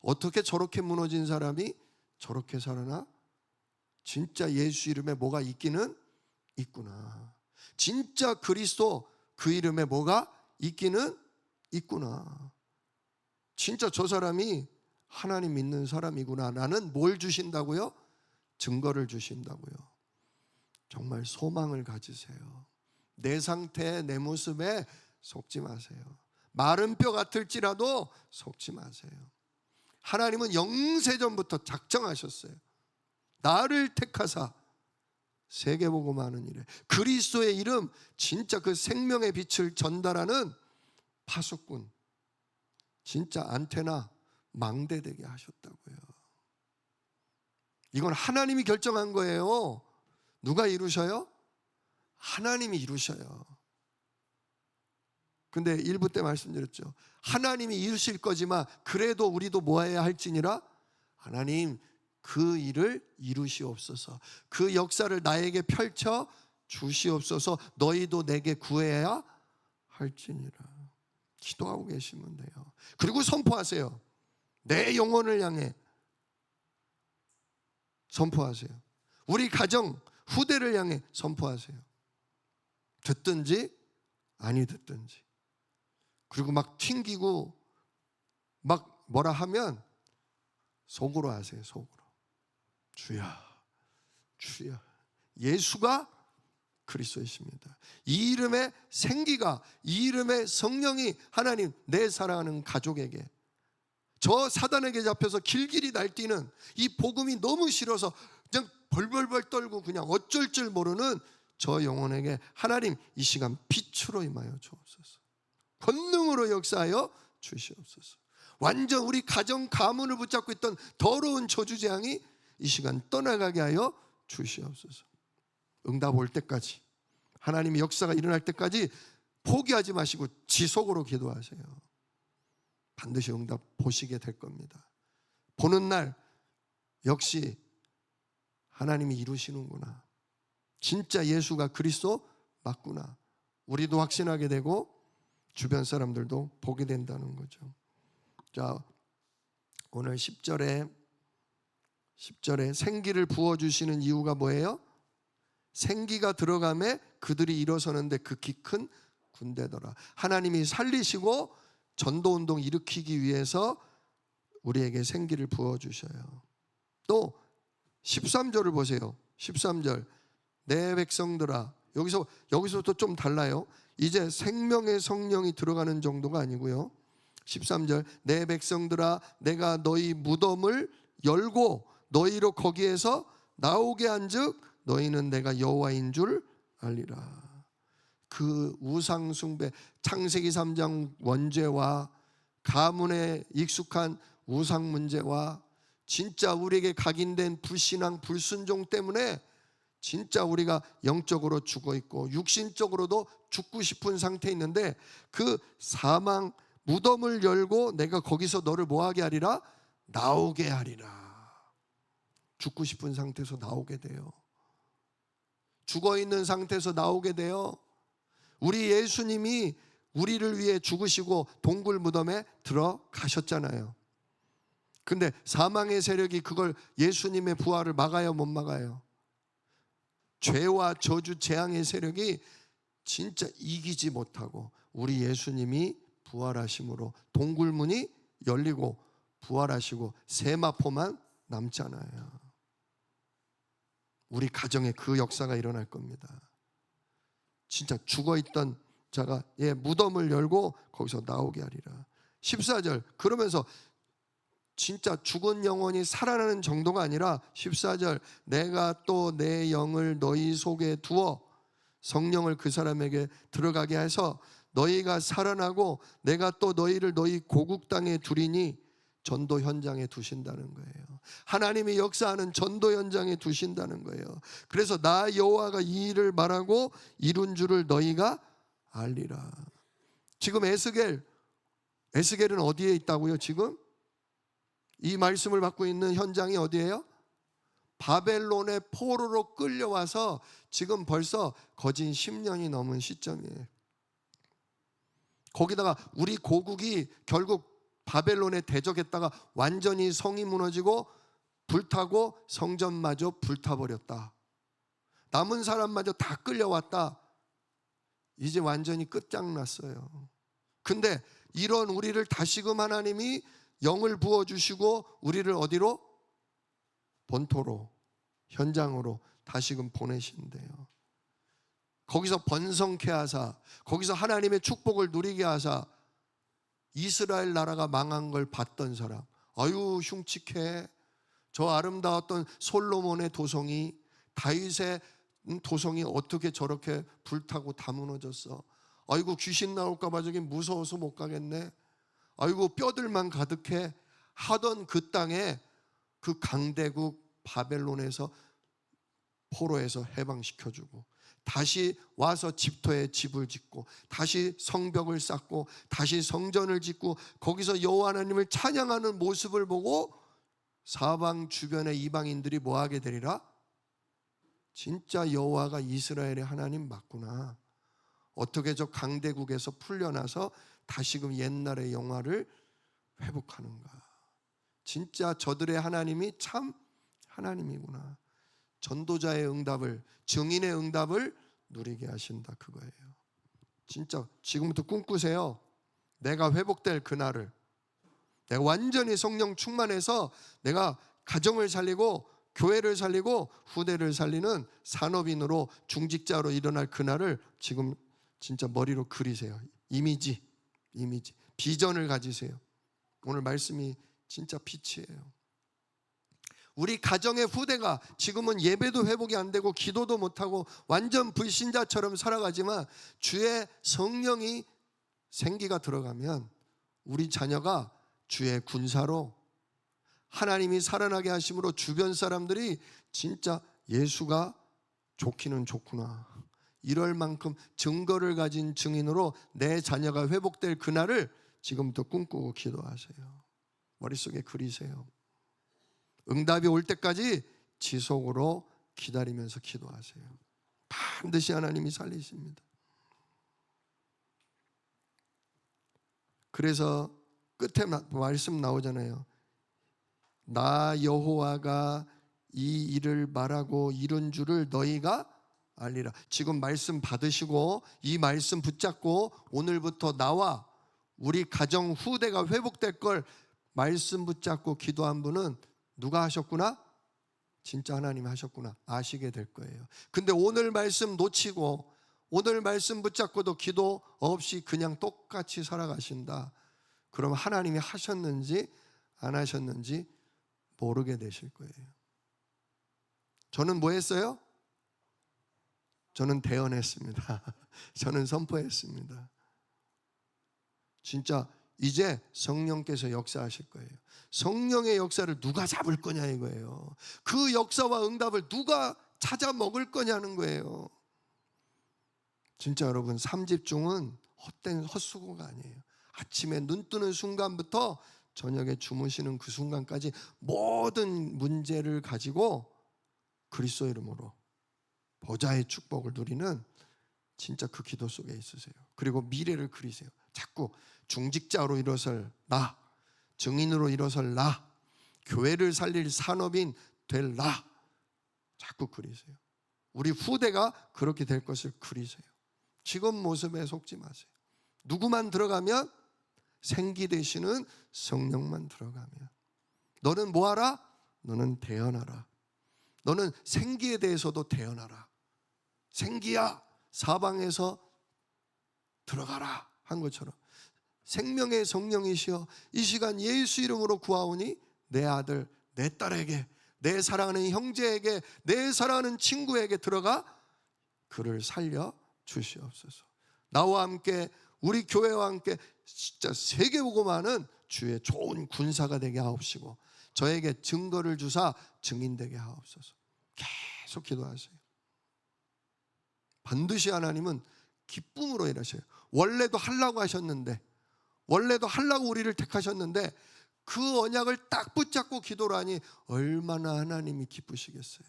어떻게 저렇게 무너진 사람이 저렇게 살아나? 진짜 예수 이름에 뭐가 있기는 있구나. 진짜 그리스도 그 이름에 뭐가 있기는 있구나. 진짜 저 사람이 하나님 믿는 사람이구나. 나는 뭘 주신다고요? 증거를 주신다고요. 정말 소망을 가지세요. 내 상태, 내 모습에 속지 마세요. 마른 뼈 같을지라도 속지 마세요. 하나님은 영세전부터 작정하셨어요. 나를 택하사 세계복음하는 일에 그리스도의 이름, 진짜 그 생명의 빛을 전달하는 파수꾼, 진짜 안테나 망대되게 하셨다고요. 이건 하나님이 결정한 거예요. 누가 이루셔요? 하나님이 이루셔요. 근데 일부 때 말씀드렸죠. 하나님이 이루실 거지만 그래도 우리도 뭐 해야 할지니라? 하나님 그 일을 이루시옵소서. 그 역사를 나에게 펼쳐 주시옵소서. 너희도 내게 구해야 할지니라. 기도하고 계시면 돼요. 그리고 선포하세요. 내 영혼을 향해 선포하세요. 우리 가정, 후대를 향해 선포하세요. 듣든지 아니 듣든지. 그리고 막 튕기고 막 뭐라 하면 속으로 하세요. 속으로. 주야, 주야. 예수가 그리스도이십니다. 이 이름의 생기가, 이 이름의 성령이 하나님 내 사랑하는 가족에게, 저 사단에게 잡혀서 길길이 날뛰는 이 복음이 너무 싫어서 그냥 벌벌벌 떨고 그냥 어쩔 줄 모르는 저 영혼에게 하나님 이 시간 빛으로 임하여 주옵소서. 권능으로 역사하여 주시옵소서. 완전 우리 가정 가문을 붙잡고 있던 더러운 저주재앙이 이 시간 떠나가게 하여 주시옵소서. 응답 올 때까지, 하나님의 역사가 일어날 때까지 포기하지 마시고 지속으로 기도하세요. 반드시 응답 보시게 될 겁니다. 보는 날 역시 하나님이 이루시는구나, 진짜 예수가 그리스도 맞구나, 우리도 확신하게 되고 주변 사람들도 보게 된다는 거죠. 자, 오늘 10절에 생기를 부어주시는 이유가 뭐예요? 생기가 들어가매 그들이 일어서는데 극히 큰 군대더라. 하나님이 살리시고 전도운동 일으키기 위해서 우리에게 생기를 부어주셔요. 또 13절을 보세요. 13절, 내 백성들아. 여기서부터 좀 달라요. 이제 생명의 성령이 들어가는 정도가 아니고요. 13절, 내 백성들아, 내가 너희 무덤을 열고 너희로 거기에서 나오게 한즉 너희는 내가 여호와인 줄 알리라. 그 우상 숭배, 창세기 3장 원죄와 가문에 익숙한 우상 문제와 진짜 우리에게 각인된 불신앙, 불순종 때문에 진짜 우리가 영적으로 죽어 있고 육신적으로도 죽고 싶은 상태에 있는데, 그 사망 무덤을 열고 내가 거기서 너를 뭐하게 하리라? 나오게 하리라. 죽고 싶은 상태에서 나오게 돼요. 죽어 있는 상태에서 나오게 돼요. 우리 예수님이 우리를 위해 죽으시고 동굴 무덤에 들어가셨잖아요. 근데 사망의 세력이 그걸, 예수님의 부활을 막아요, 못 막아요? 죄와 저주 재앙의 세력이 진짜 이기지 못하고 우리 예수님이 부활하심으로 동굴문이 열리고 부활하시고 세마포만 남잖아요. 우리 가정에 그 역사가 일어날 겁니다. 진짜 죽어있던 자가 무덤을 열고 거기서 나오게 하리라. 14절, 그러면서 진짜 죽은 영혼이 살아나는 정도가 아니라 14절, 내가 또 내 영을 너희 속에 두어 성령을 그 사람에게 들어가게 해서 너희가 살아나고 내가 또 너희를 너희 고국 땅에 두리니, 전도 현장에 두신다는 거예요. 하나님이 역사하는 전도 현장에 두신다는 거예요. 그래서 나 여호와가 이 일을 말하고 이룬 줄을 너희가 알리라. 지금 에스겔은 어디에 있다고요? 지금 이 말씀을 받고 있는 현장이 어디예요? 바벨론의 포로로 끌려와서 지금 벌써 거진 10년이 넘은 시점이에요. 거기다가 우리 고국이 결국 바벨론에 대적했다가 완전히 성이 무너지고 불타고 성전마저 불타버렸다. 남은 사람마저 다 끌려왔다. 이제 완전히 끝장났어요. 근데 이런 우리를 다시금 하나님이 영을 부어주시고 우리를 어디로? 본토로, 현장으로 다시금 보내신대요. 거기서 번성케 하사, 거기서 하나님의 축복을 누리게 하사, 이스라엘 나라가 망한 걸 봤던 사람, 아유 흉측해, 저 아름다웠던 솔로몬의 도성이, 다윗의 도성이 어떻게 저렇게 불타고 다 무너졌어. 아이고 귀신 나올까 봐 저기 무서워서 못 가겠네. 아이고 뼈들만 가득해 하던 그 땅에 그 강대국 바벨론에서, 포로에서 해방시켜주고 다시 와서 집터에 집을 짓고 다시 성벽을 쌓고 다시 성전을 짓고 거기서 여호와 하나님을 찬양하는 모습을 보고 사방 주변의 이방인들이 뭐하게 되리라? 진짜 여호와가 이스라엘의 하나님 맞구나. 어떻게 저 강대국에서 풀려나서 다시금 옛날의 영화를 회복하는가. 진짜 저들의 하나님이 참 하나님이구나. 전도자의 응답을, 증인의 응답을 누리게 하신다, 그거예요. 진짜 지금부터 꿈꾸세요. 내가 회복될 그날을, 내가 완전히 성령 충만해서 내가 가정을 살리고 교회를 살리고 후대를 살리는 산업인으로, 중직자로 일어날 그날을 지금 진짜 머리로 그리세요. 이미지, 비전을 가지세요. 오늘 말씀이 진짜 빛이에요. 우리 가정의 후대가 지금은 예배도 회복이 안 되고 기도도 못하고 완전 불신자처럼 살아가지만 주의 성령이 생기가 들어가면 우리 자녀가 주의 군사로 하나님이 살아나게 하심으로 주변 사람들이 진짜 예수가 좋기는 좋구나, 이럴 만큼 증거를 가진 증인으로 내 자녀가 회복될 그날을 지금부터 꿈꾸고 기도하세요. 머릿속에 그리세요. 응답이 올 때까지 지속으로 기다리면서 기도하세요. 반드시 하나님이 살리십니다. 그래서 끝에 말씀 나오잖아요. 나 여호와가 이 일을 말하고 이룬 줄을 너희가 알리라. 지금 말씀 받으시고 이 말씀 붙잡고 오늘부터 나와 우리 가정 후대가 회복될 걸 말씀 붙잡고 기도한 분은 누가 하셨구나? 진짜 하나님이 하셨구나 아시게 될 거예요. 근데 오늘 말씀 놓치고 오늘 말씀 붙잡고도 기도 없이 그냥 똑같이 살아가신다. 그럼 하나님이 하셨는지 안 하셨는지 모르게 되실 거예요. 저는 뭐 했어요? 저는 대언했습니다. 저는 선포했습니다. 진짜 이제 성령께서 역사하실 거예요. 성령의 역사를 누가 잡을 거냐 이거예요. 그 역사와 응답을 누가 찾아 먹을 거냐는 거예요. 진짜 여러분, 삼집중은 헛된 헛수고가 아니에요. 아침에 눈 뜨는 순간부터 저녁에 주무시는 그 순간까지 모든 문제를 가지고 그리스도 이름으로 보좌의 축복을 누리는 진짜 그 기도 속에 있으세요. 그리고 미래를 그리세요. 자꾸 중직자로 일어설 나, 증인으로 일어설 나, 교회를 살릴 산업인 될 나, 자꾸 그리세요. 우리 후대가 그렇게 될 것을 그리세요. 지금 모습에 속지 마세요. 누구만 들어가면? 생기 되시는 성령만 들어가면. 너는 뭐하라? 너는 대언하라. 너는 생기에 대해서도 대언하라. 생기야, 사방에서 들어가라 한 것처럼 생명의 성령이시여 이 시간 예수 이름으로 구하오니 내 아들 내 딸에게, 내 사랑하는 형제에게, 내 사랑하는 친구에게 들어가 그를 살려 주시옵소서. 나와 함께 우리 교회와 함께 진짜 세계복음하는 주의 좋은 군사가 되게 하옵시고 저에게 증거를 주사 증인되게 하옵소서. 계속 기도하세요. 반드시 하나님은 기쁨으로 일하셔요. 원래도 하려고 하셨는데, 원래도 하려고 우리를 택하셨는데 그 언약을 딱 붙잡고 기도를 하니 얼마나 하나님이 기쁘시겠어요.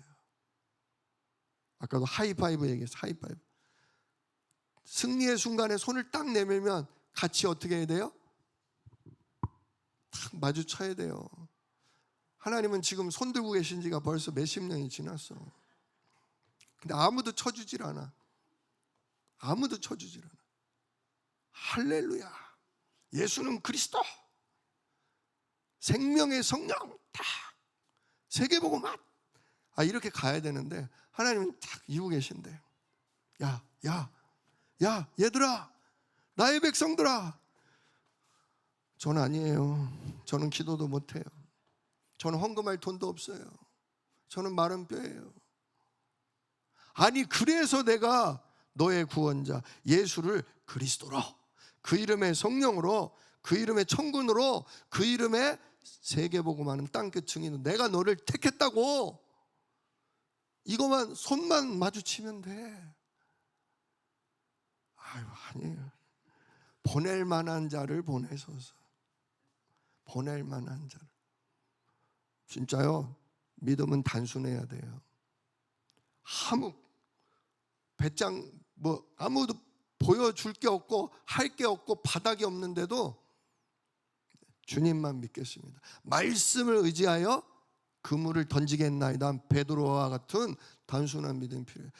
아까도 하이파이브 얘기했어요. 하이파이브. 승리의 순간에 손을 딱 내밀면 같이 어떻게 해야 돼요? 딱 마주쳐야 돼요. 하나님은 지금 손 들고 계신 지가 벌써 몇십 년이 지났어. 근데 아무도 쳐주질 않아. 아무도 쳐주질 않아. 할렐루야, 예수는 그리스도, 생명의 성령, 다 세계보고 맛. 이렇게 가야 되는데 하나님은 딱 이러고 계신데, 야 얘들아, 나의 백성들아. 저는 아니에요. 저는 기도도 못해요. 저는 헌금할 돈도 없어요. 저는 마른 뼈예요. 아니 그래서 내가 너의 구원자 예수를 그리스도로, 그 이름의 성령으로, 그 이름의 천군으로, 그 이름의 세계복음하는 땅끝 증인으로 내가 너를 택했다고. 이거만 손만 마주치면 돼. 아니에요. 보낼 만한 자를 보내소서. 보낼 만한 자를. 진짜요, 믿음은 단순해야 돼요. 아무 배짱 아무도 보여줄 게 없고 할 게 없고 바닥이 없는데도 주님만 믿겠습니다. 말씀을 의지하여 그물을 던지겠나이다. 베드로와 같은 단순한 믿음이 필요해요.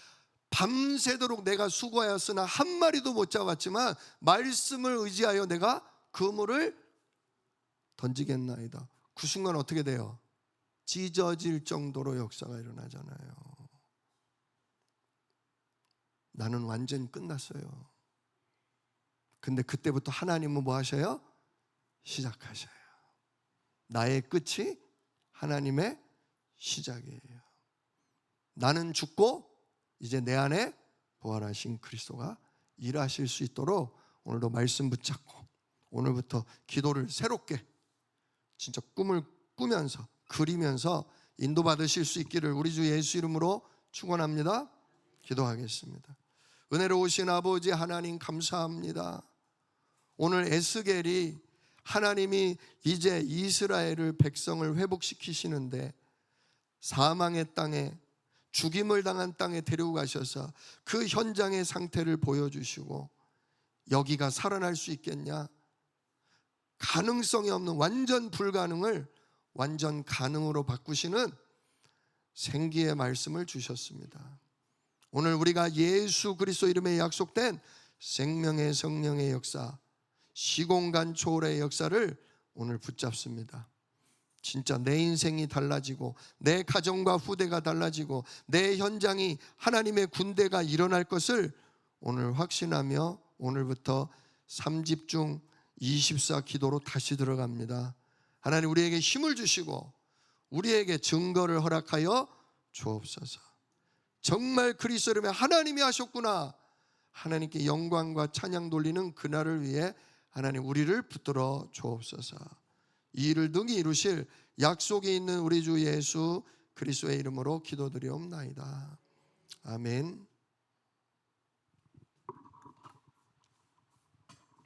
밤새도록 내가 수고하였으나 한 마리도 못 잡았지만 말씀을 의지하여 내가 그물을 던지겠나이다. 그 순간 어떻게 돼요? 찢어질 정도로 역사가 일어나잖아요. 나는 완전히 끝났어요. 근데 그때부터 하나님은 뭐 하셔요? 시작하셔요. 나의 끝이 하나님의 시작이에요. 나는 죽고 이제 내 안에 부활하신 그리스도가 일하실 수 있도록 오늘도 말씀 붙잡고 오늘부터 기도를 새롭게 진짜 꿈을 꾸면서 그리면서 인도받으실 수 있기를 우리 주 예수 이름으로 축원합니다. 기도하겠습니다. 은혜로우신 아버지 하나님 감사합니다. 오늘 에스겔이 하나님이 이제 이스라엘을 백성을 회복시키시는데 사망의 땅에 죽임을 당한 땅에 데리고 가셔서 그 현장의 상태를 보여주시고 여기가 살아날 수 있겠냐? 가능성이 없는 완전 불가능을 완전 가능으로 바꾸시는 생기의 말씀을 주셨습니다. 오늘 우리가 예수 그리스도 이름에 약속된 생명의 성령의 역사, 시공간 초월의 역사를 오늘 붙잡습니다. 진짜 내 인생이 달라지고 내 가정과 후대가 달라지고 내 현장이 하나님의 군대가 일어날 것을 오늘 확신하며 오늘부터 3집중 24 기도로 다시 들어갑니다. 하나님 우리에게 힘을 주시고 우리에게 증거를 허락하여 주옵소서. 정말 그리스도 이름에 하나님이 하셨구나, 하나님께 영광과 찬양 돌리는 그날을 위해 하나님 우리를 붙들어 주옵소서. 이 일을 능히 이루실 약속이 있는 우리 주 예수 그리스도의 이름으로 기도드리옵나이다. 아멘.